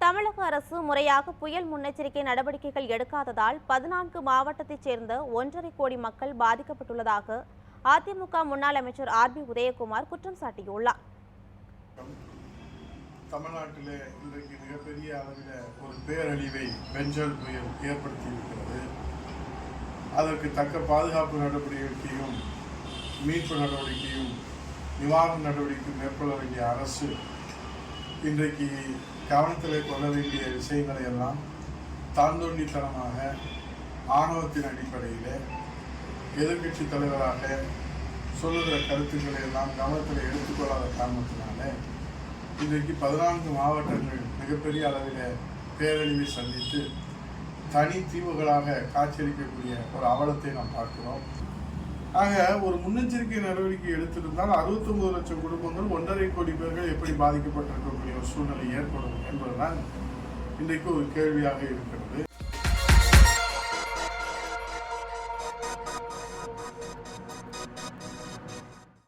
தமிழக அரசு முறையாக புயல் முன்னெச்சரிக்கை நடவடிக்கைகள் எடுக்காததால் 14 மாவட்டத்தைச் சேர்ந்த 1.5 கோடி மக்கள் பாதிக்கப்பட்டுள்ளதாக அதிமுக முன்னாள் அமைச்சர் ஆர்.பி. உதயகுமார் குற்றம் சாட்டியுள்ளார். தமிழ்நாட்டிலே இன்றைக்கு மிகப்பெரிய அளவில் ஒரு பேரழிவை பெஞ்சல் புயல் ஏற்படுத்தியிருக்கிறது. அதற்கு தக்க பாதுகாப்பு நடவடிக்கையும் மீட்பு நடவடிக்கையும் நிவாரண நடவடிக்கையும் மேற்கொள்ள வேண்டிய அரசு இன்றைக்கு கவனத்தில் கொள்ள வேண்டிய விஷயங்களை எல்லாம் தாந்தோண்டித்தனமாக ஆணவத்தின் அடிப்படையில் எதிர்கட்சி தலைவராக சொல்லுகிற கருத்துக்களை எல்லாம் கவனத்தில் எடுத்துக்கொள்ளாத காரணத்தினால இன்றைக்கு 14 மாவட்டங்கள் மிகப்பெரிய அளவில் பேரழிவை சந்தித்து தனி தீவுகளாக காட்சியளிக்கக்கூடிய ஒரு அவலத்தை நாம் பார்க்கிறோம். ஆக ஒரு முன்னெச்சரிக்கை நடவடிக்கை எடுத்திருந்தால் 69 லட்சம் குடும்பங்கள் 1.5 கோடி பேர்கள் எப்படி பாதிக்கப்பட்டிருக்கக்கூடிய ஒரு சூழ்நிலை ஏற்படும் என்பதுதான் இன்றைக்கு ஒரு கேள்வியாக இருக்கிறது.